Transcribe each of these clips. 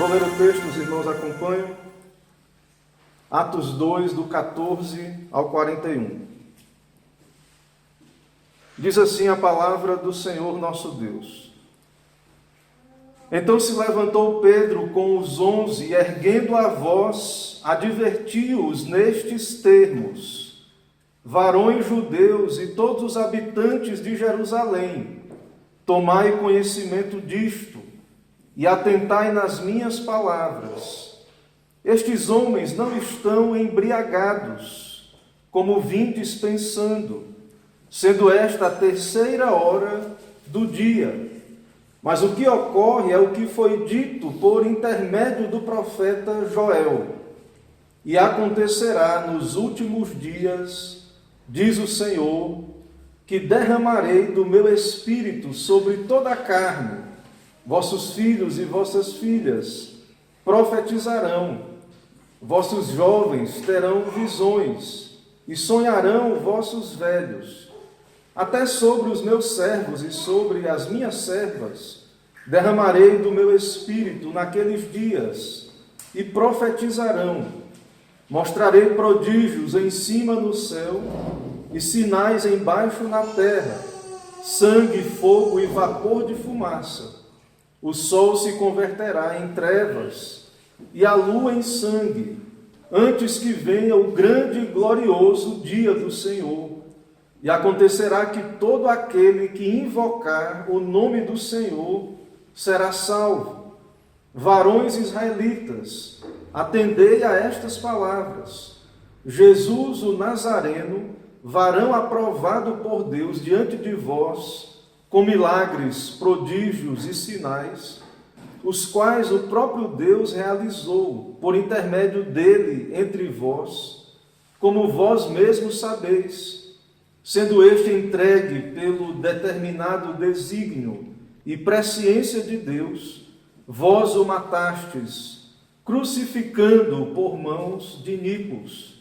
Vou ler o texto, os irmãos acompanham. Atos 2, do 14 ao 41. Diz assim a palavra do Senhor nosso Deus. Então se levantou Pedro com os 11, e erguendo a voz, advertiu-os nestes termos: varões judeus e todos os habitantes de Jerusalém, tomai conhecimento disto, e atentai nas minhas palavras. Estes homens não estão embriagados, como vindes pensando, sendo esta a 3ª hora do dia. Mas o que ocorre é o que foi dito por intermédio do profeta Joel. E acontecerá nos últimos dias, diz o Senhor, que derramarei do meu espírito sobre toda a carne. Vossos filhos e vossas filhas profetizarão, vossos jovens terão visões, e sonharão vossos velhos. Até sobre os meus servos e sobre as minhas servas derramarei do meu espírito naqueles dias, e profetizarão. Mostrarei prodígios em cima no céu e sinais embaixo na terra, sangue, fogo e vapor de fumaça. O sol se converterá em trevas e a lua em sangue, antes que venha o grande e glorioso dia do Senhor. E acontecerá que todo aquele que invocar o nome do Senhor será salvo. Varões israelitas, atendei a estas palavras. Jesus, o Nazareno, varão aprovado por Deus diante de vós, com milagres, prodígios e sinais, os quais o próprio Deus realizou por intermédio dele entre vós, como vós mesmos sabeis, sendo este entregue pelo determinado desígnio e presciência de Deus, vós o matastes, crucificando-o por mãos de iníquos,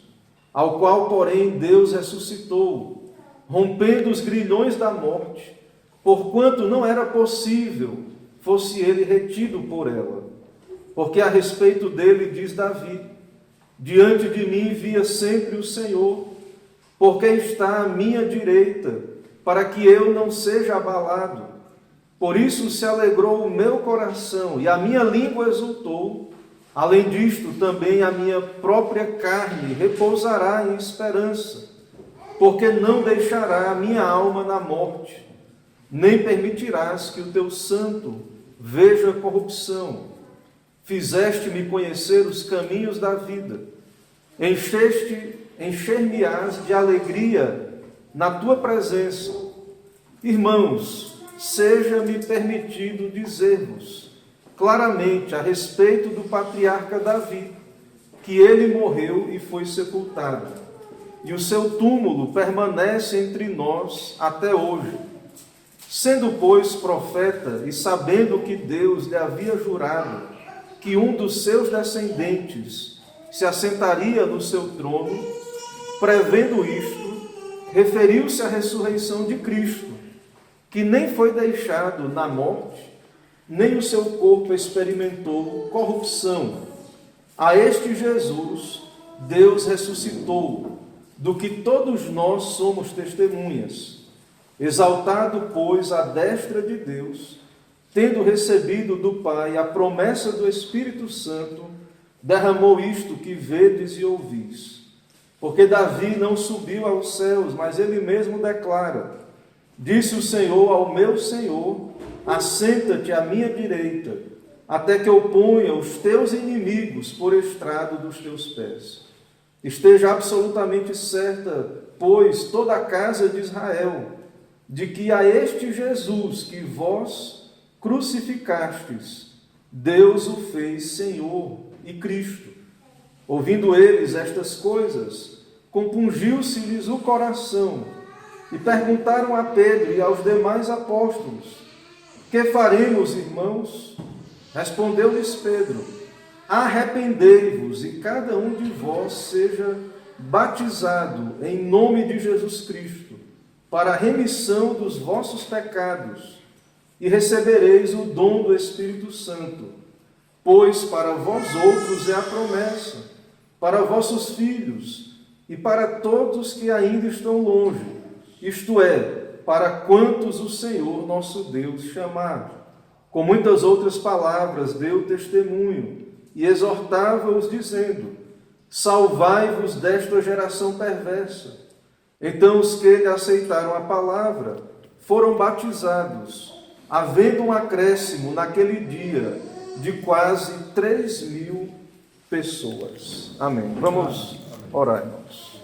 ao qual, porém, Deus ressuscitou, rompendo os grilhões da morte, porquanto não era possível fosse ele retido por ela. Porque a respeito dele diz Davi: diante de mim via sempre o Senhor, porque está à minha direita, para que eu não seja abalado. Por isso se alegrou o meu coração, e a minha língua exultou. Além disto, também a minha própria carne repousará em esperança, porque não deixará a minha alma na morte, nem permitirás que o teu santo veja corrupção. Fizeste-me conhecer os caminhos da vida, encher-me-ás de alegria na tua presença. Irmãos, seja-me permitido dizer-vos claramente a respeito do patriarca Davi, que ele morreu e foi sepultado, e o seu túmulo permanece entre nós até hoje. Sendo, pois, profeta, e sabendo que Deus lhe havia jurado que um dos seus descendentes se assentaria no seu trono, prevendo isto, referiu-se à ressurreição de Cristo, que nem foi deixado na morte, nem o seu corpo experimentou corrupção. A este Jesus, Deus ressuscitou, do que todos nós somos testemunhas. Exaltado, pois, à destra de Deus, tendo recebido do Pai a promessa do Espírito Santo, derramou isto que vedes e ouvis. Porque Davi não subiu aos céus, mas ele mesmo declara: disse o Senhor ao meu Senhor: assenta-te à minha direita, até que eu ponha os teus inimigos por estrado dos teus pés. Esteja absolutamente certa, pois, toda a casa de Israel, de que a este Jesus que vós crucificastes, Deus o fez Senhor e Cristo. Ouvindo eles estas coisas, compungiu-se-lhes o coração, e perguntaram a Pedro e aos demais apóstolos: que faremos, irmãos? Respondeu-lhes Pedro: arrependei-vos e cada um de vós seja batizado em nome de Jesus Cristo, para a remissão dos vossos pecados, e recebereis o dom do Espírito Santo, pois para vós outros é a promessa, para vossos filhos e para todos que ainda estão longe, isto é, para quantos o Senhor nosso Deus chamar. Com muitas outras palavras deu testemunho e exortava-os, dizendo: salvai-vos desta geração perversa. Então os que lhe aceitaram a palavra foram batizados, havendo um acréscimo naquele dia de quase 3.000 pessoas. Amém. Vamos orar, irmãos.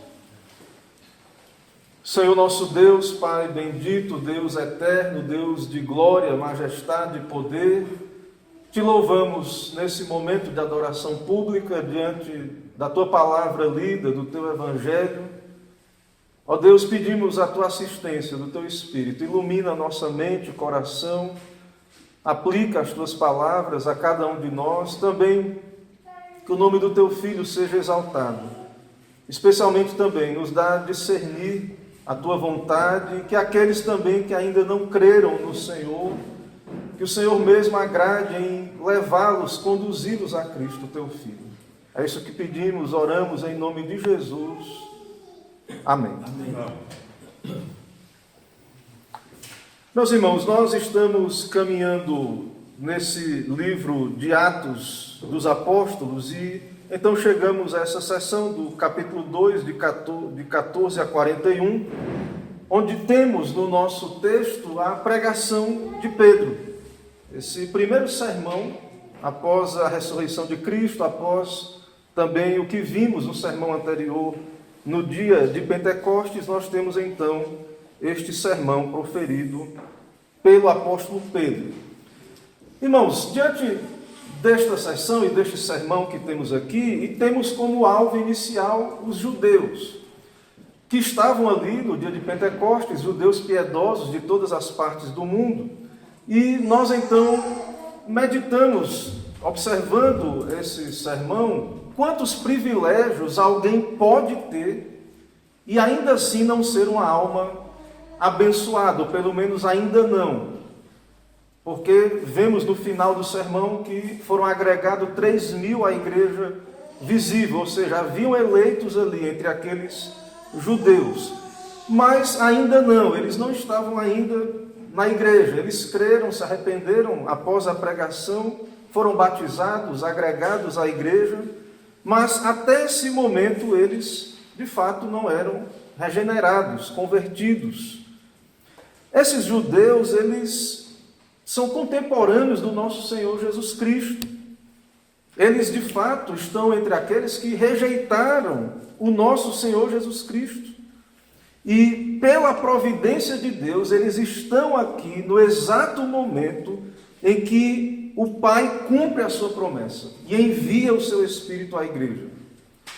Senhor nosso Deus, Pai bendito, Deus eterno, Deus de glória, majestade e poder, te louvamos nesse momento de adoração pública diante da Tua palavra lida, do Teu Evangelho. Ó Deus, pedimos a Tua assistência do Teu Espírito, ilumina a nossa mente e coração, aplica as Tuas palavras a cada um de nós, também que o nome do Teu Filho seja exaltado, especialmente também nos dá a discernir a Tua vontade, que aqueles também que ainda não creram no Senhor, que o Senhor mesmo agrade em levá-los, conduzi-los a Cristo, Teu Filho. É isso que pedimos, oramos em nome de Jesus. Amém. Amém. Meus irmãos, nós estamos caminhando nesse livro de Atos dos Apóstolos e então chegamos a essa sessão do capítulo 2, de 14 a 41, onde temos no nosso texto a pregação de Pedro. Esse primeiro sermão, após a ressurreição de Cristo, após também o que vimos no sermão anterior, no dia de Pentecostes, nós temos então este sermão proferido pelo apóstolo Pedro. Irmãos, diante desta sessão e deste sermão que temos aqui, e temos como alvo inicial os judeus, que estavam ali no dia de Pentecostes, judeus piedosos de todas as partes do mundo, e nós então meditamos, observando esse sermão, quantos privilégios alguém pode ter e ainda assim não ser uma alma abençoada, ou pelo menos ainda não. Porque vemos no final do sermão que foram agregados 3.000 à igreja visível, ou seja, haviam eleitos ali entre aqueles judeus. Mas ainda não, eles não estavam ainda na igreja. Eles creram, se arrependeram após a pregação, foram batizados, agregados à igreja, mas até esse momento eles, de fato, não eram regenerados, convertidos. Esses judeus, eles são contemporâneos do nosso Senhor Jesus Cristo. Eles, de fato, estão entre aqueles que rejeitaram o nosso Senhor Jesus Cristo. E, pela providência de Deus, eles estão aqui no exato momento em que o Pai cumpre a sua promessa e envia o seu Espírito à igreja.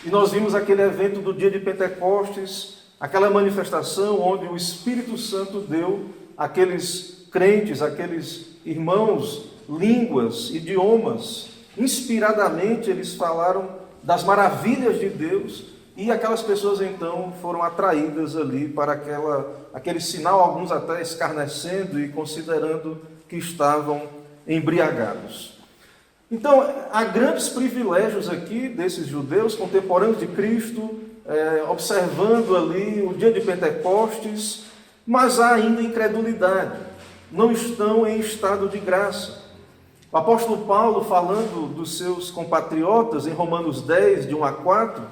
E nós vimos aquele evento do dia de Pentecostes, aquela manifestação onde o Espírito Santo deu àqueles crentes, aqueles irmãos, línguas, idiomas. Inspiradamente eles falaram das maravilhas de Deus e aquelas pessoas então foram atraídas ali para aquele sinal, alguns até escarnecendo e considerando que estavam embriagados. Então, há grandes privilégios aqui desses judeus contemporâneos de Cristo, observando ali o dia de Pentecostes, mas há ainda incredulidade, não estão em estado de graça. O apóstolo Paulo, falando dos seus compatriotas, em Romanos 10, de 1 a 4,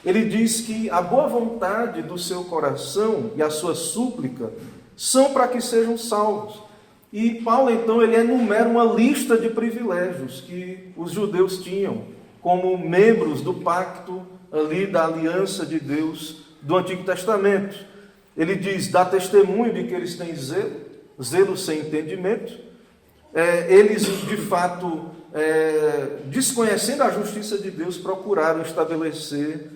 ele diz que a boa vontade do seu coração e a sua súplica são para que sejam salvos. E Paulo, então, ele enumera uma lista de privilégios que os judeus tinham como membros do pacto ali da aliança de Deus do Antigo Testamento. Ele diz, dá testemunho de que eles têm zelo sem entendimento. Eles, de fato, desconhecendo a justiça de Deus, procuraram estabelecer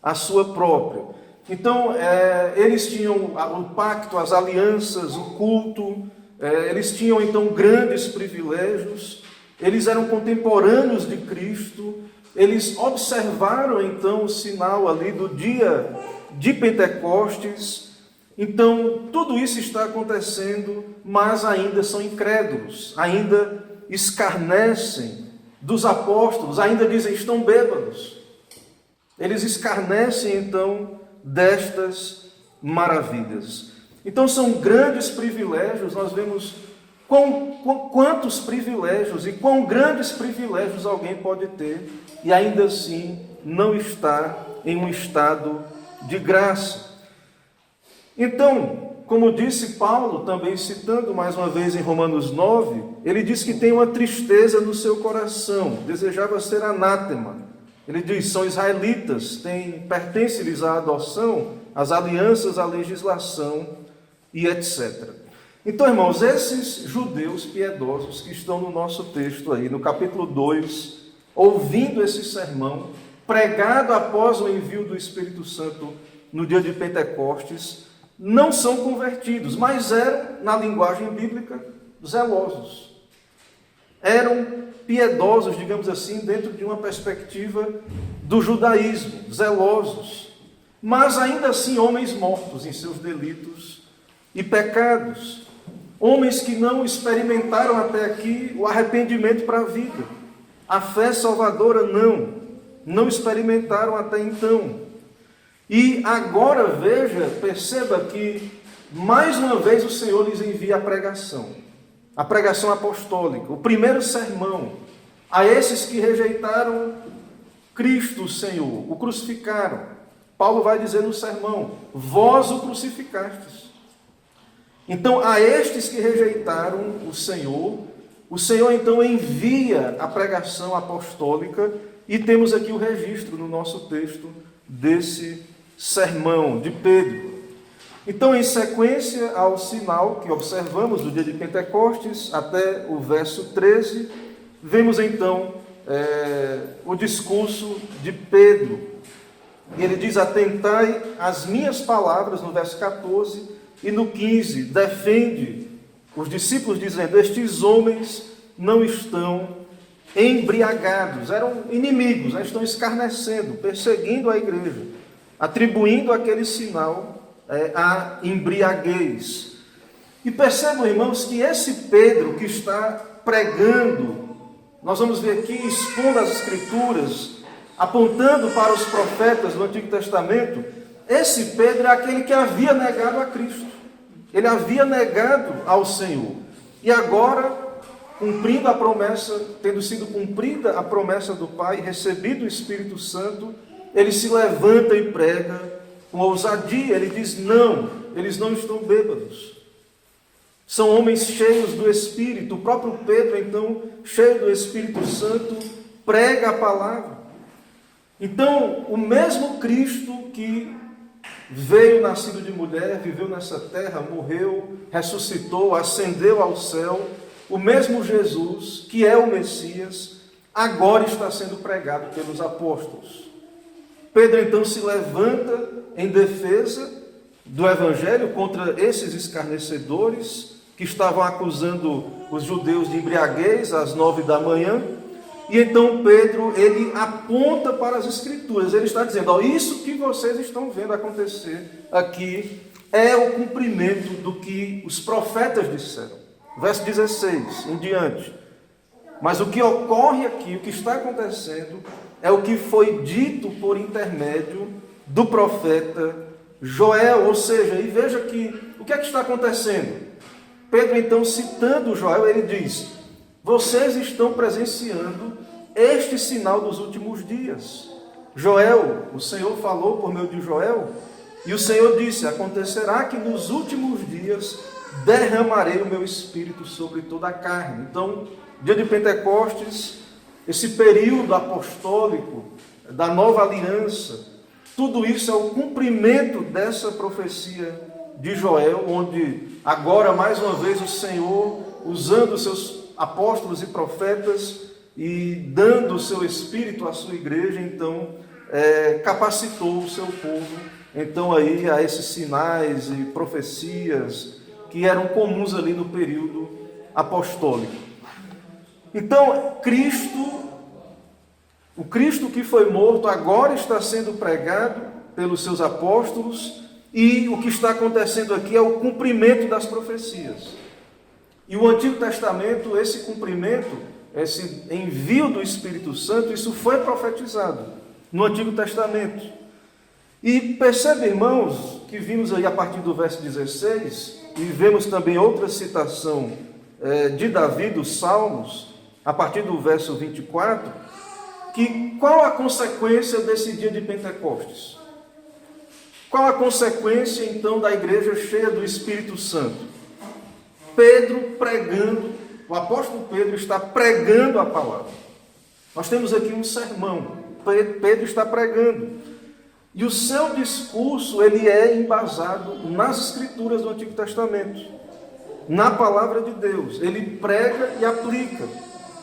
a sua própria. Então, eles tinham o pacto, as alianças, o culto, eles tinham, então, grandes privilégios, eles eram contemporâneos de Cristo, eles observaram, então, o sinal ali do dia de Pentecostes. Então, tudo isso está acontecendo, mas ainda são incrédulos, ainda escarnecem dos apóstolos ainda dizem: estão bêbados. Eles escarnecem então destas maravilhas. Então são grandes privilégios. Nós vemos quantos privilégios e quão grandes privilégios alguém pode ter e ainda assim não estar em um estado de graça. Então, como disse Paulo, também citando mais uma vez em Romanos 9, ele diz que tem uma tristeza no seu coração, desejava ser anátema. Ele diz: são israelitas, pertence-lhes a adoção, as alianças, a legislação e etc. Então, irmãos, esses judeus piedosos que estão no nosso texto aí, no capítulo 2, ouvindo esse sermão, pregado após o envio do Espírito Santo no dia de Pentecostes, não são convertidos, mas eram, na linguagem bíblica, zelosos. Eram piedosos, digamos assim, dentro de uma perspectiva do judaísmo, zelosos, mas ainda assim homens mortos em seus delitos e pecados, homens que não experimentaram até aqui o arrependimento para a vida, a fé salvadora não experimentaram até então. E agora perceba que mais uma vez o Senhor lhes envia a pregação apostólica, o primeiro sermão a esses que rejeitaram Cristo, o Senhor, o crucificaram. Paulo vai dizer no sermão: vós o crucificastes. Então, a estes que rejeitaram o Senhor então envia a pregação apostólica, e temos aqui o registro no nosso texto desse sermão de Pedro. Então, em sequência ao sinal que observamos do dia de Pentecostes, até o verso 13, vemos então o discurso de Pedro. E ele diz: atentai às minhas palavras, no verso 14, e no 15, defende os discípulos dizendo: estes homens não estão embriagados. Eram inimigos, estão escarnecendo, perseguindo a igreja, atribuindo aquele sinal à embriaguez. E percebam, irmãos, que esse Pedro que está pregando, nós vamos ver aqui, expondo as Escrituras, apontando para os profetas do Antigo Testamento, esse Pedro é aquele que havia negado a Cristo. Ele havia negado ao Senhor. E agora, cumprindo a promessa, tendo sido cumprida a promessa do Pai, recebido o Espírito Santo, ele se levanta e prega com ousadia. Ele diz: não, eles não estão bêbados. São homens cheios do Espírito. O próprio Pedro, então, cheio do Espírito Santo, prega a palavra. Então, o mesmo Cristo que veio nascido de mulher, viveu nessa terra, morreu, ressuscitou, ascendeu ao céu, o mesmo Jesus, que é o Messias, agora está sendo pregado pelos apóstolos. Pedro então se levanta em defesa do Evangelho contra esses escarnecedores que estavam acusando os judeus de embriaguez às 9 da manhã. E então Pedro, ele aponta para as Escrituras. Ele está dizendo: isso que vocês estão vendo acontecer aqui é o cumprimento do que os profetas disseram. Verso 16 em diante. Mas o que ocorre aqui, o que está acontecendo, é o que foi dito por intermédio do profeta Joel. Ou seja, e veja que o que é que está acontecendo? Pedro, então, citando Joel, ele diz: vocês estão presenciando este sinal dos últimos dias. Joel, o Senhor falou por meio de Joel, e o Senhor disse: acontecerá que nos últimos dias derramarei o meu Espírito sobre toda a carne. Então, dia de Pentecostes, esse período apostólico da nova aliança, tudo isso é o cumprimento dessa profecia de Joel, onde agora, mais uma vez, o Senhor, usando os seus apóstolos e profetas e dando o seu Espírito à sua igreja, então, capacitou o seu povo, então, aí, a esses sinais e profecias que eram comuns ali no período apostólico. Então, o Cristo que foi morto agora está sendo pregado pelos seus apóstolos, e o que está acontecendo aqui é o cumprimento das profecias. E o Antigo Testamento, esse cumprimento, esse envio do Espírito Santo, isso foi profetizado no Antigo Testamento. E percebe, irmãos, que vimos aí a partir do verso 16, e vemos também outra citação de Davi, dos Salmos, a partir do verso 24, que qual a consequência desse dia de Pentecostes? Qual a consequência, então, da igreja cheia do Espírito Santo? Pedro pregando, o apóstolo Pedro está pregando a palavra. Nós temos aqui um sermão, Pedro está pregando. E o seu discurso, ele é embasado nas Escrituras do Antigo Testamento, na palavra de Deus. Ele prega e aplica.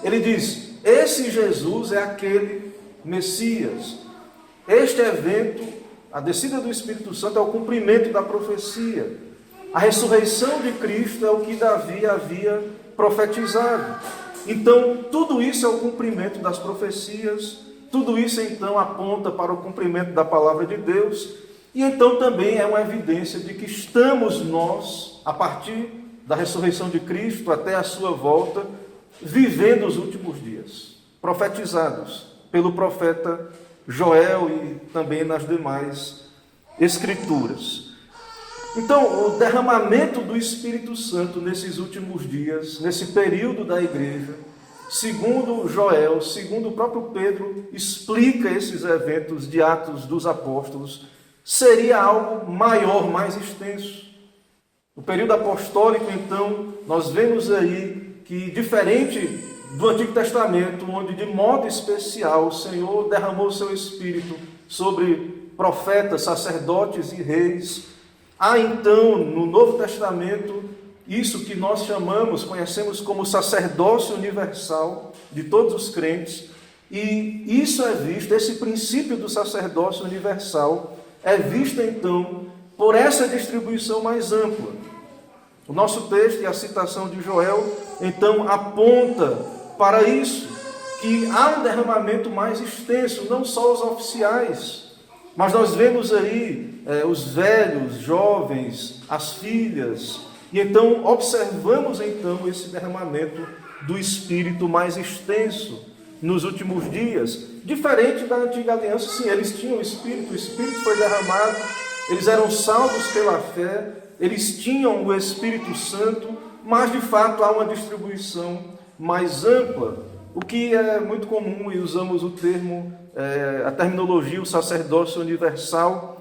Ele diz, esse Jesus é aquele Messias. Este evento, a descida do Espírito Santo, é o cumprimento da profecia. A ressurreição de Cristo é o que Davi havia profetizado. Então, tudo isso é o cumprimento das profecias, tudo isso então aponta para o cumprimento da palavra de Deus, e então também é uma evidência de que estamos nós, a partir da ressurreição de Cristo até a sua volta, vivendo os últimos dias, profetizados pelo profeta Joel e também nas demais Escrituras. Então, o derramamento do Espírito Santo nesses últimos dias, nesse período da igreja, segundo Joel, segundo o próprio Pedro, explica esses eventos de Atos dos Apóstolos, seria algo maior, mais extenso. No período apostólico, então, nós vemos aí que, diferente do Antigo Testamento, onde de modo especial o Senhor derramou o seu Espírito sobre profetas, sacerdotes e reis, há então no Novo Testamento isso que nós conhecemos como sacerdócio universal de todos os crentes, e isso é visto, esse princípio do sacerdócio universal é visto então por essa distribuição mais ampla. O nosso texto e a citação de Joel então aponta para isso, que há um derramamento mais extenso, não só os oficiais, mas nós vemos aí os velhos, jovens, as filhas, e então observamos então esse derramamento do Espírito mais extenso nos últimos dias. Diferente da antiga aliança, sim, eles tinham o Espírito foi derramado, eles eram salvos pela fé, eles tinham o Espírito Santo, mas de fato há uma distribuição mais ampla, o que é muito comum, e usamos o termo, a terminologia, o sacerdócio universal.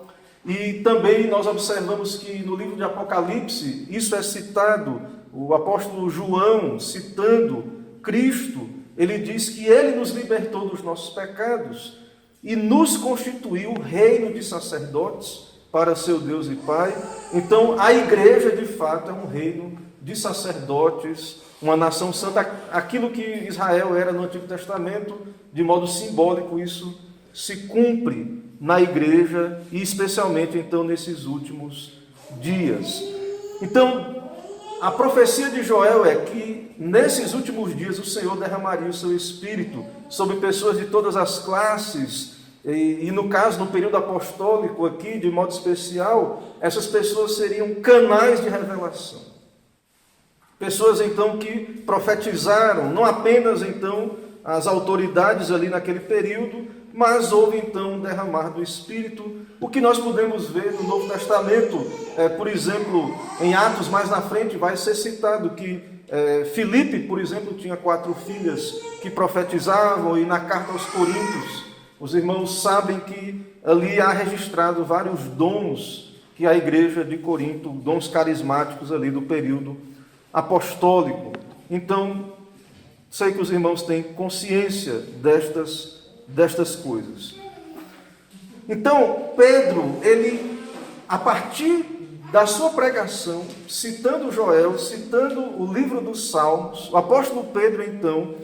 E também nós observamos que no livro de Apocalipse, isso é citado, o apóstolo João, citando Cristo, ele diz que ele nos libertou dos nossos pecados e nos constituiu reino de sacerdotes para seu Deus e Pai. Então, a igreja, de fato, é um reino de sacerdotes, uma nação santa, aquilo que Israel era no Antigo Testamento, de modo simbólico, isso se cumpre na igreja e especialmente então nesses últimos dias. Então, a profecia de Joel é que nesses últimos dias o Senhor derramaria o seu Espírito sobre pessoas de todas as classes, e no caso, no período apostólico aqui, de modo especial, essas pessoas seriam canais de revelação. Pessoas então que profetizaram, não apenas então as autoridades ali naquele período, mas houve então um derramar do Espírito, o que nós podemos ver no Novo Testamento, por exemplo, em Atos mais na frente vai ser citado que Filipe, por exemplo, tinha 4 filhas que profetizavam, e na carta aos Coríntios, os irmãos sabem que ali há registrado vários dons que a igreja de Corinto, dons carismáticos ali do período apostólico. Então, sei que os irmãos têm consciência destas coisas. Então, Pedro, ele, a partir da sua pregação, citando Joel, citando o livro dos Salmos, o apóstolo Pedro, então,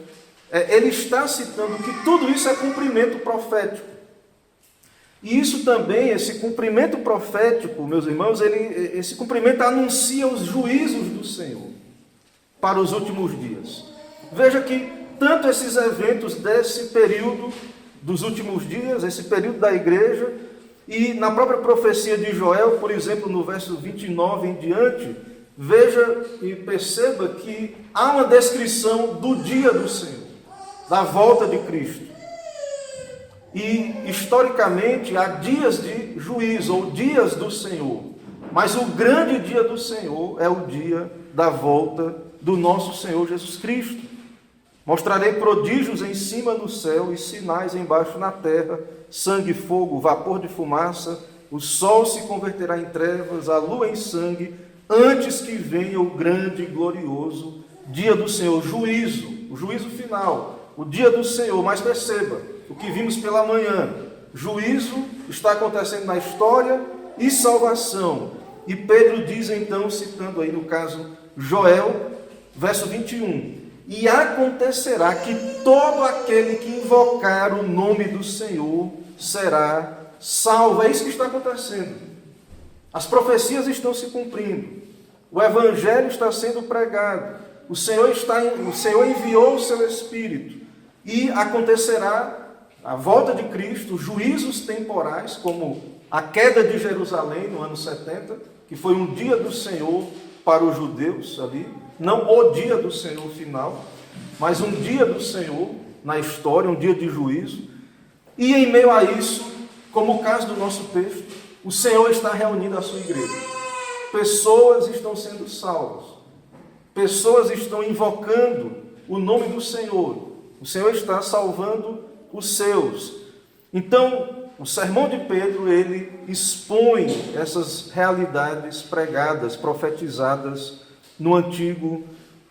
ele está citando que tudo isso é cumprimento profético. E isso também, esse cumprimento profético, meus irmãos, esse cumprimento anuncia os juízos do Senhor para os últimos dias. Veja que tanto esses eventos desse período dos últimos dias, esse período da igreja, e na própria profecia de Joel, por exemplo, no verso 29 em diante, veja e perceba que há uma descrição do dia do Senhor. da volta de Cristo. E, historicamente, há dias de juízo, ou dias do Senhor. Mas o grande dia do Senhor é o dia da volta do nosso Senhor Jesus Cristo. Mostrarei prodígios em cima no céu e sinais embaixo na terra, sangue, fogo, vapor de fumaça, o sol se converterá em trevas, a lua em sangue, antes que venha o grande e glorioso dia do Senhor, o juízo final, o dia do Senhor. Mas perceba, o que vimos pela manhã, juízo está acontecendo na história e salvação. E Pedro diz então, citando aí no caso Joel, verso 21, e acontecerá que todo aquele que invocar o nome do Senhor será salvo. É isso que está acontecendo. As profecias estão se cumprindo. O evangelho está sendo pregado. O Senhor enviou o seu Espírito. E acontecerá a volta de Cristo, juízos temporais, como a queda de Jerusalém no ano 70, que foi um dia do Senhor para os judeus ali. Não o dia do Senhor final, mas um dia do Senhor na história, um dia de juízo. E em meio a isso, como o caso do nosso texto, o Senhor está reunindo a sua igreja. Pessoas estão sendo salvas. Pessoas estão invocando o nome do Senhor. O Senhor está salvando os seus. Então, o sermão de Pedro, ele expõe essas realidades pregadas, profetizadas no Antigo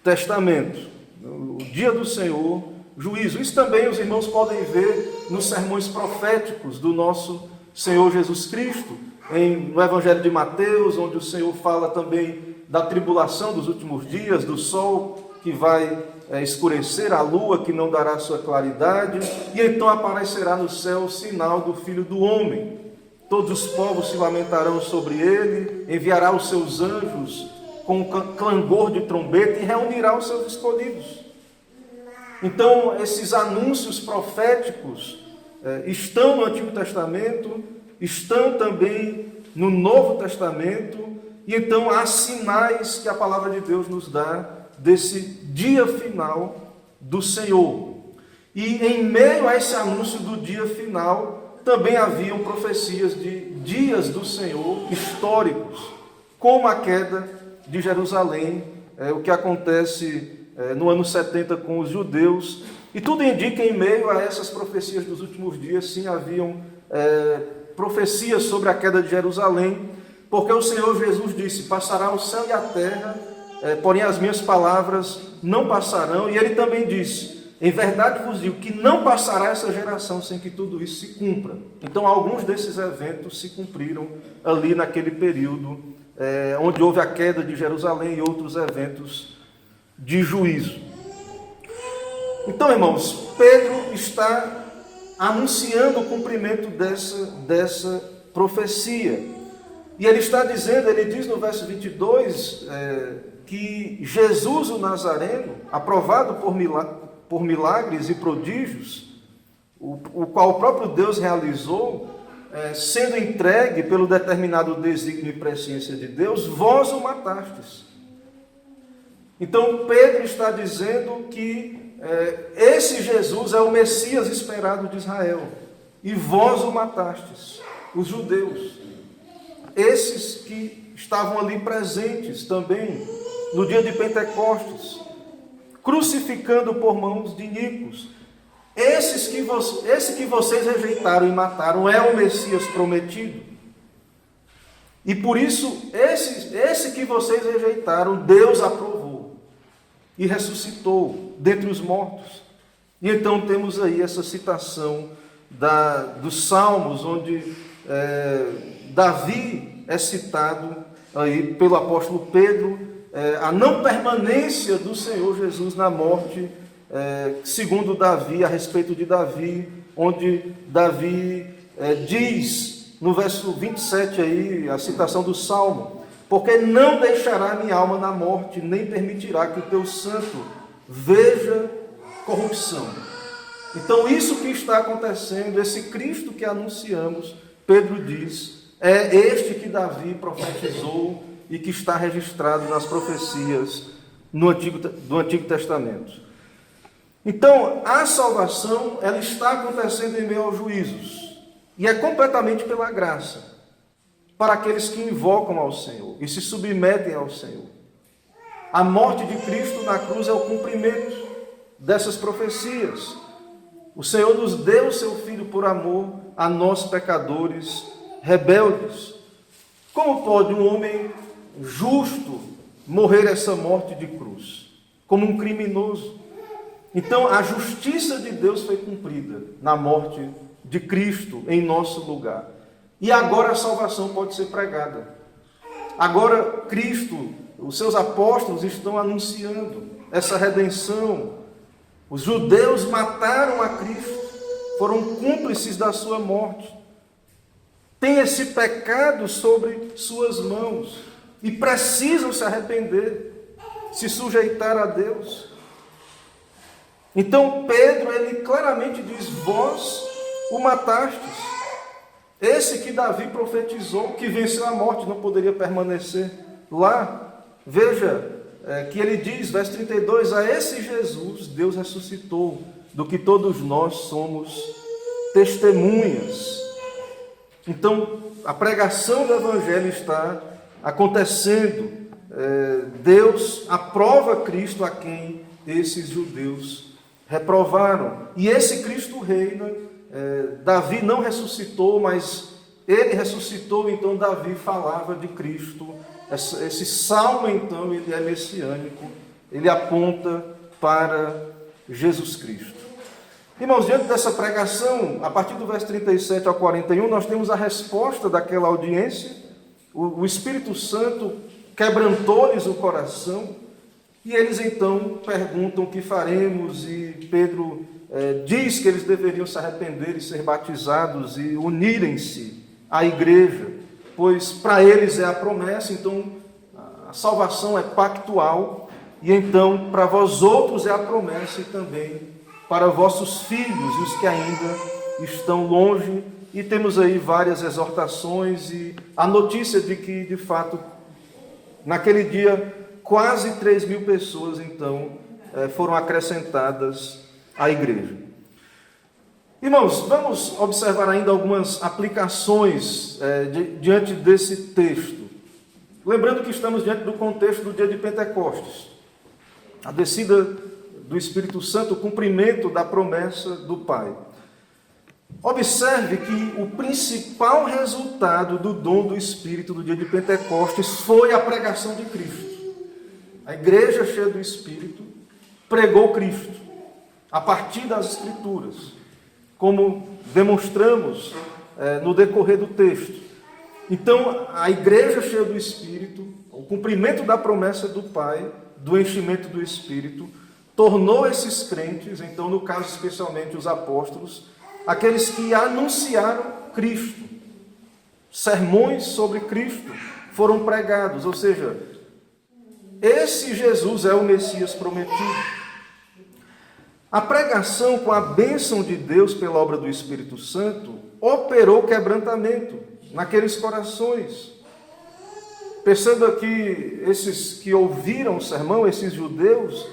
Testamento. O dia do Senhor, juízo. Isso também os irmãos podem ver nos sermões proféticos do nosso Senhor Jesus Cristo, no Evangelho de Mateus, onde o Senhor fala também da tribulação dos últimos dias, do sol que vai escurecer, a lua que não dará sua claridade, e então aparecerá no céu o sinal do Filho do Homem. Todos os povos se lamentarão sobre ele, enviará os seus anjos com clangor de trombeta e reunirá os seus escolhidos. Então, esses anúncios proféticos estão no Antigo Testamento, estão também no Novo Testamento, e então há sinais que a palavra de Deus nos dá desse dia final do Senhor. E em meio a esse anúncio do dia final, também haviam profecias de dias do Senhor históricos, como a queda de Jerusalém, o que acontece no ano 70 com os judeus. E tudo indica, em meio a essas profecias dos últimos dias, sim, haviam profecias sobre a queda de Jerusalém, porque o Senhor Jesus disse: passará o céu e a terra, porém as minhas palavras não passarão. E ele também disse: em verdade vos digo que não passará essa geração sem que tudo isso se cumpra. Então alguns desses eventos se cumpriram ali naquele período, onde houve a queda de Jerusalém e outros eventos de juízo. Então, irmãos, Pedro está anunciando o cumprimento dessa profecia. E ele está dizendo, ele diz no verso 22, que Jesus o Nazareno, aprovado por milagres e prodígios, o qual o próprio Deus realizou, sendo entregue pelo determinado desígnio e presciência de Deus, vós o matastes. Então Pedro está dizendo que esse Jesus é o Messias esperado de Israel, e vós o matastes, os judeus. Esses que estavam ali presentes também no dia de Pentecostes, crucificando por mãos de iníquos. Esse que vocês rejeitaram e mataram é o Messias prometido. E por isso, esse que vocês rejeitaram, Deus aprovou e ressuscitou dentre os mortos. E então temos aí essa citação dos Salmos, onde Davi é citado aí pelo apóstolo Pedro, a não permanência do Senhor Jesus na morte, segundo Davi, a respeito de Davi, onde Davi diz no verso 27 aí, a citação do Salmo: porque não deixará minha alma na morte, nem permitirá que o teu santo veja corrupção. Então isso que está acontecendo, esse Cristo que anunciamos, Pedro diz, é este que Davi profetizou e que está registrado nas profecias do Antigo Testamento. Então, a salvação, ela está acontecendo em meio aos juízos. E é completamente pela graça, para aqueles que invocam ao Senhor e se submetem ao Senhor. A morte de Cristo na cruz é o cumprimento dessas profecias. O Senhor nos deu o seu Filho por amor a nós, pecadores, rebeldes. Como pode um homem justo morrer essa morte de cruz? Como um criminoso. Então, a justiça de Deus foi cumprida na morte de Cristo em nosso lugar. E agora a salvação pode ser pregada. Agora, Cristo, os seus apóstolos estão anunciando essa redenção. Os judeus mataram a Cristo, foram cúmplices da sua morte. Tem esse pecado sobre suas mãos e precisam se arrepender, se sujeitar a Deus. Então Pedro, ele claramente diz: vós o matastes. Esse que Davi profetizou, que venceu a morte, não poderia permanecer lá. Veja que ele diz, verso 32, a esse Jesus Deus ressuscitou, do que todos nós somos testemunhas. Então, a pregação do Evangelho está acontecendo. Deus aprova Cristo a quem esses judeus reprovaram. E esse Cristo reina. Davi não ressuscitou, mas ele ressuscitou, então Davi falava de Cristo. Esse salmo, então, ele é messiânico, ele aponta para Jesus Cristo. Irmãos, diante dessa pregação, a partir do verso 37 ao 41, nós temos a resposta daquela audiência. O Espírito Santo quebrantou-lhes o coração, e eles então perguntam o que faremos, e Pedro diz que eles deveriam se arrepender e ser batizados e unirem-se à igreja, pois para eles é a promessa, então a salvação é pactual, e então para vós outros é a promessa e também para vossos filhos e os que ainda estão longe. E temos aí várias exortações e a notícia de que, de fato, naquele dia, quase 3.000 pessoas, então, foram acrescentadas à igreja. Irmãos, vamos observar ainda algumas aplicações diante desse texto. Lembrando que estamos diante do contexto do dia de Pentecostes. A descida do Espírito Santo, o cumprimento da promessa do Pai. Observe que o principal resultado do dom do Espírito do dia de Pentecostes foi a pregação de Cristo. A igreja cheia do Espírito pregou Cristo a partir das Escrituras, como demonstramos no decorrer do texto. Então, a igreja cheia do Espírito, o cumprimento da promessa do Pai, do enchimento do Espírito, tornou esses crentes, então no caso especialmente os apóstolos, aqueles que anunciaram Cristo. Sermões sobre Cristo foram pregados, ou seja, esse Jesus é o Messias prometido. A pregação com a bênção de Deus pela obra do Espírito Santo operou quebrantamento naqueles corações. Perceba que esses que ouviram o sermão, esses judeus,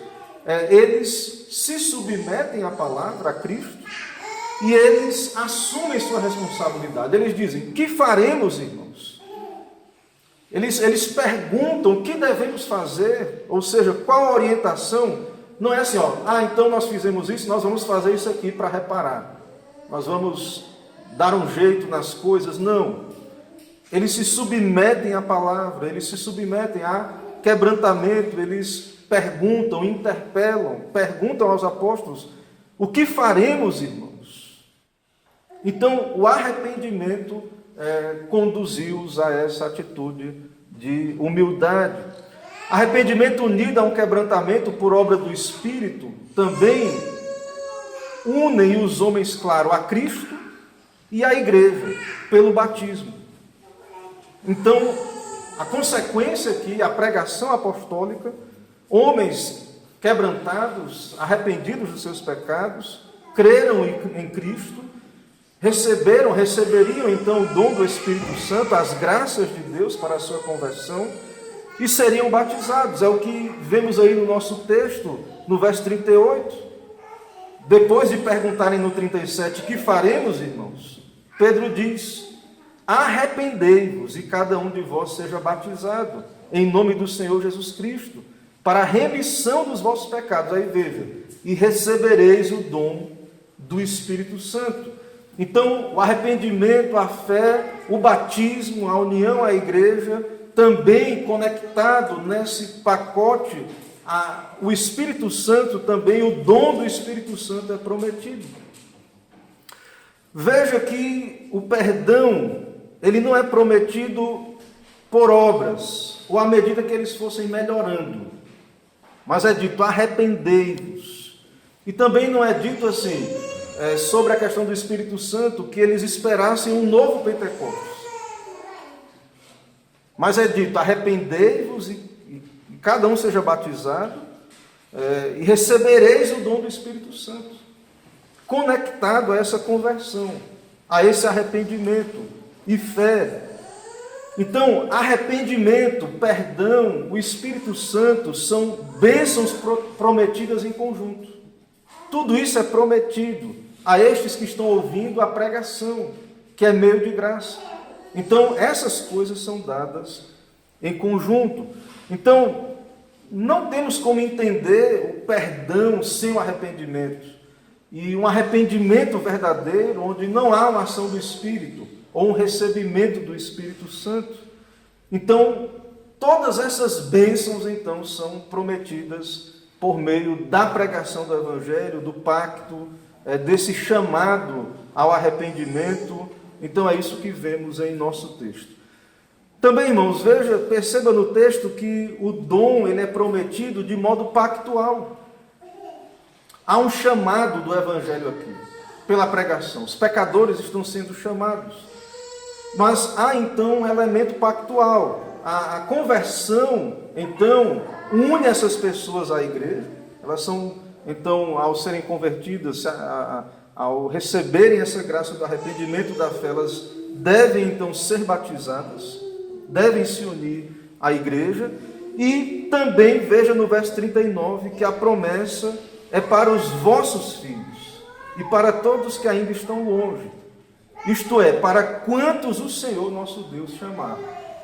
eles se submetem à palavra, a Cristo, e eles assumem sua responsabilidade. Eles dizem: que faremos, irmãos? Eles perguntam o que devemos fazer, ou seja, qual a orientação. Não é assim, então nós fizemos isso, nós vamos fazer isso aqui para reparar. Nós vamos dar um jeito nas coisas. Não. Eles se submetem à palavra, eles se submetem a quebrantamento, eles perguntam, interpelam, perguntam aos apóstolos: o que faremos, irmãos? Então, o arrependimento conduziu-os a essa atitude de humildade. Arrependimento unido a um quebrantamento por obra do Espírito também unem os homens, claro, a Cristo e à igreja, pelo batismo. Então, a consequência aqui, a pregação apostólica, homens quebrantados, arrependidos dos seus pecados, creram em Cristo, receberiam então o dom do Espírito Santo, as graças de Deus para a sua conversão, e seriam batizados. É o que vemos aí no nosso texto, no verso 38. depois de perguntarem no 37, que faremos, irmãos? Pedro diz, arrependei-vos e cada um de vós seja batizado em nome do Senhor Jesus Cristo, para a remissão dos vossos pecados. Aí veja, e recebereis o dom do Espírito Santo. Então, o arrependimento, a fé, o batismo, a união à igreja, também conectado nesse pacote, o Espírito Santo também, o dom do Espírito Santo é prometido. Veja que o perdão, ele não é prometido por obras, ou à medida que eles fossem melhorando, mas é dito, arrependei-vos. E também não é dito assim, sobre a questão do Espírito Santo, que eles esperassem um novo Pentecostes. Mas é dito, arrependei-vos e cada um seja batizado, e recebereis o dom do Espírito Santo. Conectado a essa conversão, a esse arrependimento e fé. Então, arrependimento, perdão, o Espírito Santo são bênçãos prometidas em conjunto. Tudo isso é prometido a estes que estão ouvindo a pregação, que é meio de graça. Então, essas coisas são dadas em conjunto. Então, não temos como entender o perdão sem o arrependimento. E um arrependimento verdadeiro, onde não há uma ação do Espírito, ou um recebimento do Espírito Santo. Então, todas essas bênçãos, então, são prometidas por meio da pregação do Evangelho, do pacto, desse chamado ao arrependimento. Então, é isso que vemos em nosso texto. Também, irmãos, perceba no texto que o dom ele é prometido de modo pactual. Há um chamado do Evangelho aqui, pela pregação. Os pecadores estão sendo chamados. Mas há, então, um elemento pactual. A conversão, então, une essas pessoas à igreja. Elas são, então, ao serem convertidas, ao receberem essa graça do arrependimento da fé, elas devem, então, ser batizadas, devem se unir à igreja. E também, veja no verso 39, que a promessa é para os vossos filhos e para todos que ainda estão longe. Isto é, para quantos o Senhor nosso Deus chamar.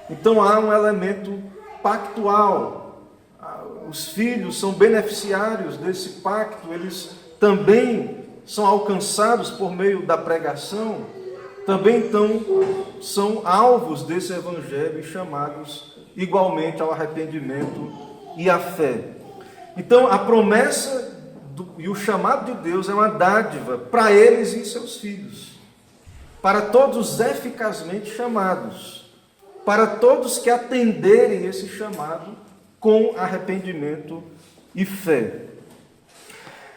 Então há um elemento pactual. Os filhos são beneficiários desse pacto, eles também são alcançados por meio da pregação, também então são alvos desse evangelho e chamados igualmente ao arrependimento e à fé. Então a promessa e o chamado de Deus é uma dádiva para eles e seus filhos, para todos eficazmente chamados, para todos que atenderem esse chamado com arrependimento e fé.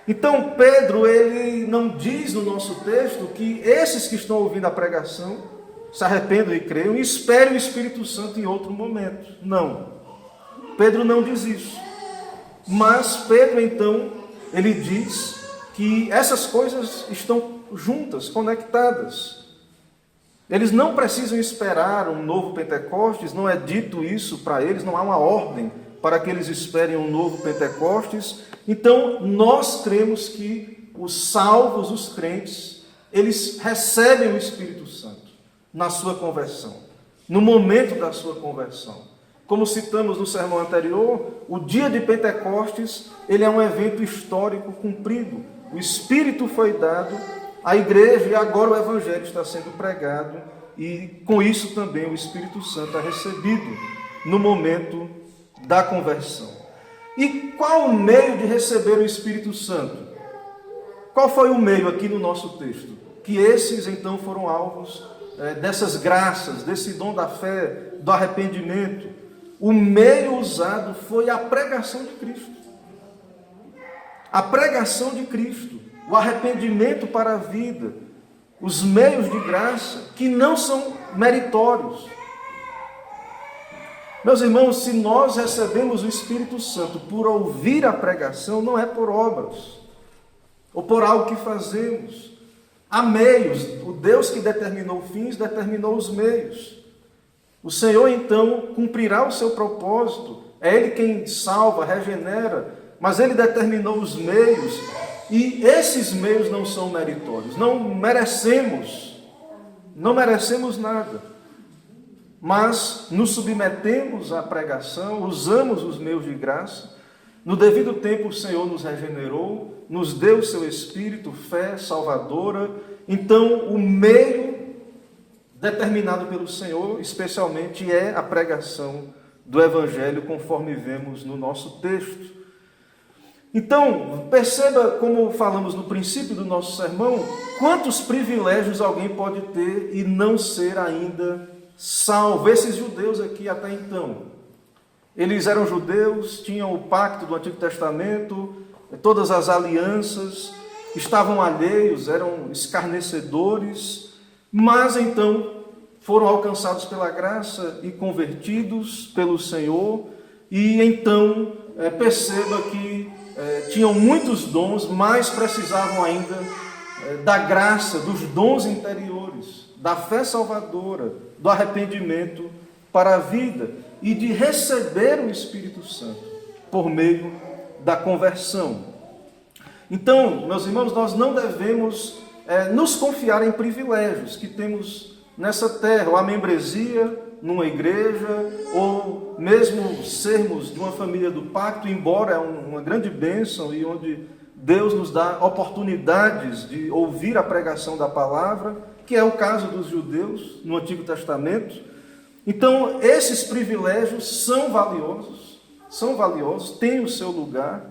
Então Pedro, ele não diz no nosso texto que esses que estão ouvindo a pregação se arrependam e creiam e esperem o Espírito Santo em outro momento. Não, Pedro não diz isso. Mas Pedro, então, ele diz que essas coisas estão juntas, conectadas. Eles não precisam esperar um novo Pentecostes, não é dito isso para eles, não há uma ordem para que eles esperem um novo Pentecostes. Então, nós cremos que os salvos, os crentes, eles recebem o Espírito Santo na sua conversão, no momento da sua conversão. Como citamos no sermão anterior, o dia de Pentecostes, ele é um evento histórico cumprido. O Espírito foi dado à igreja e agora o Evangelho está sendo pregado e com isso também o Espírito Santo é recebido no momento da conversão. E qual o meio de receber o Espírito Santo? Qual foi o meio aqui no nosso texto? Que esses então foram alvos dessas graças, desse dom da fé, do arrependimento. O meio usado foi a pregação de Cristo. A pregação de Cristo, o arrependimento para a vida, os meios de graça que não são meritórios. Meus irmãos, se nós recebemos o Espírito Santo por ouvir a pregação, não é por obras, ou por algo que fazemos. Há meios, o Deus que determinou fins, determinou os meios. O Senhor, então, cumprirá o seu propósito. É Ele quem salva, regenera, mas Ele determinou os meios E esses meios não são meritórios, não merecemos nada, mas nos submetemos à pregação, usamos os meios de graça. No devido tempo o Senhor nos regenerou, nos deu o seu Espírito, fé salvadora. Então o meio determinado pelo Senhor, especialmente, é a pregação do Evangelho, conforme vemos no nosso texto. Então, perceba, como falamos no princípio do nosso sermão, quantos privilégios alguém pode ter e não ser ainda salvo. Esses judeus aqui até então, eles eram judeus, tinham o pacto do Antigo Testamento, todas as alianças, estavam alheios, eram escarnecedores, mas então foram alcançados pela graça e convertidos pelo Senhor, e então perceba que tinham muitos dons, mas precisavam ainda da graça, dos dons interiores, da fé salvadora, do arrependimento para a vida e de receber o Espírito Santo por meio da conversão. Então, meus irmãos, nós não devemos nos confiar em privilégios que temos nessa terra, ou a membresia numa igreja, ou mesmo sermos de uma família do pacto, embora é uma grande bênção e onde Deus nos dá oportunidades de ouvir a pregação da palavra, que é o caso dos judeus no Antigo Testamento. Então, esses privilégios são valiosos, têm o seu lugar,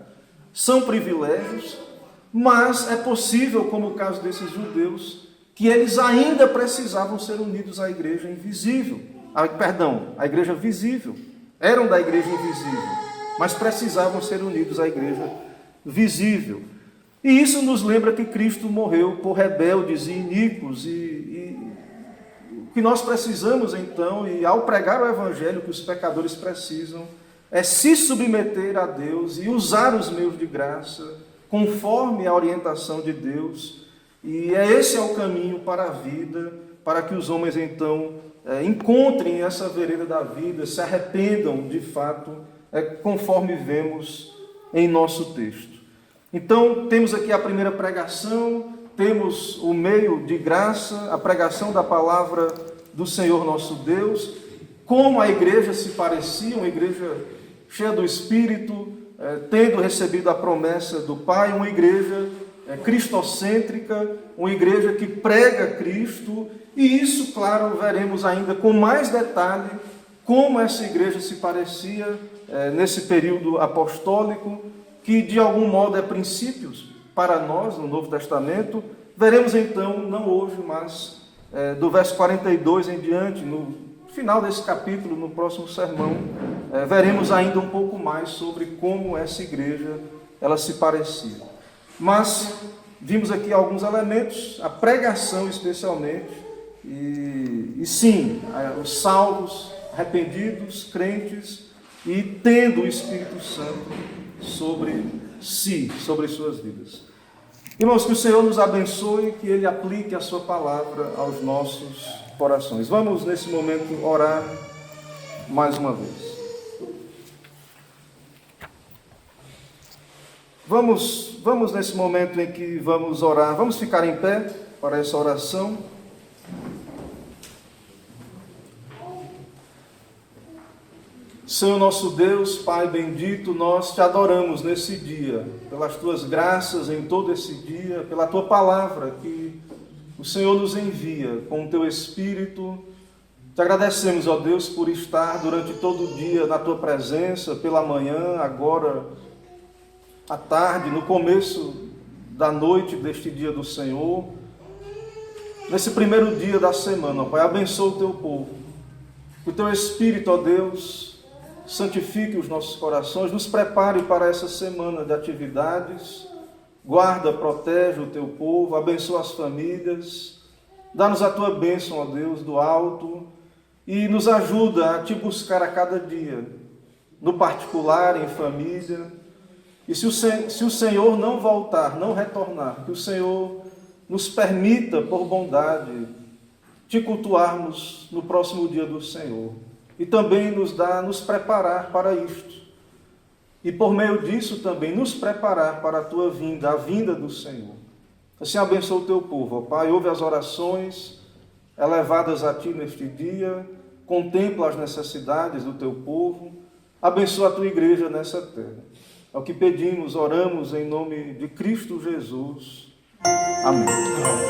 são privilégios, mas é possível, como o caso desses judeus, que eles ainda precisavam ser unidos à igreja invisível. A igreja visível. Eram da igreja invisível, mas precisavam ser unidos à igreja visível. E isso nos lembra que Cristo morreu por rebeldes e iníquos, e o que nós precisamos então, e ao pregar o Evangelho, que os pecadores precisam, é se submeter a Deus e usar os meios de graça, conforme a orientação de Deus, e esse é o caminho para a vida, para que os homens então encontrem essa vereda da vida, se arrependam de fato, conforme vemos em nosso texto. Então, temos aqui a primeira pregação, temos o meio de graça, a pregação da palavra do Senhor nosso Deus, como a igreja se parecia, uma igreja cheia do Espírito, tendo recebido a promessa do Pai, uma igreja cristocêntrica, uma igreja que prega Cristo, e isso, claro, veremos ainda com mais detalhe como essa igreja se parecia nesse período apostólico, que de algum modo é princípios para nós no Novo Testamento. Veremos então, não hoje, mas do verso 42 em diante, no final desse capítulo, no próximo sermão, veremos ainda um pouco mais sobre como essa igreja ela se parecia. Mas vimos aqui alguns elementos, a pregação especialmente, e sim, os salvos, arrependidos, crentes, e tendo o Espírito Santo sobre si, sobre suas vidas. Irmãos, que o Senhor nos abençoe, que Ele aplique a sua palavra aos nossos corações. Vamos nesse momento orar mais uma vez. Vamos nesse momento em que vamos orar, vamos ficar em pé para essa oração. Senhor nosso Deus, Pai bendito, nós te adoramos nesse dia, pelas tuas graças em todo esse dia, pela tua palavra que o Senhor nos envia com o teu Espírito. Te agradecemos, ó Deus, por estar durante todo o dia na tua presença, pela manhã, agora à tarde, no começo da noite deste dia do Senhor, nesse primeiro dia da semana, ó Pai, abençoa o teu povo, que o teu Espírito, ó Deus, santifique os nossos corações, nos prepare para essa semana de atividades, guarda, protege o teu povo, abençoa as famílias, dá-nos a tua bênção, ó Deus, do alto, e nos ajuda a te buscar a cada dia, no particular, em família. E se o Senhor não voltar, não retornar, que o Senhor nos permita, por bondade, te cultuarmos no próximo dia do Senhor. E também nos preparar para isto. e por meio disso também nos preparar para a tua vinda, a vinda do Senhor. Assim abençoa o teu povo, ó Pai, ouve as orações elevadas a ti neste dia, contempla as necessidades do teu povo, abençoa a tua igreja nessa terra. É o que pedimos, oramos em nome de Cristo Jesus. Amém.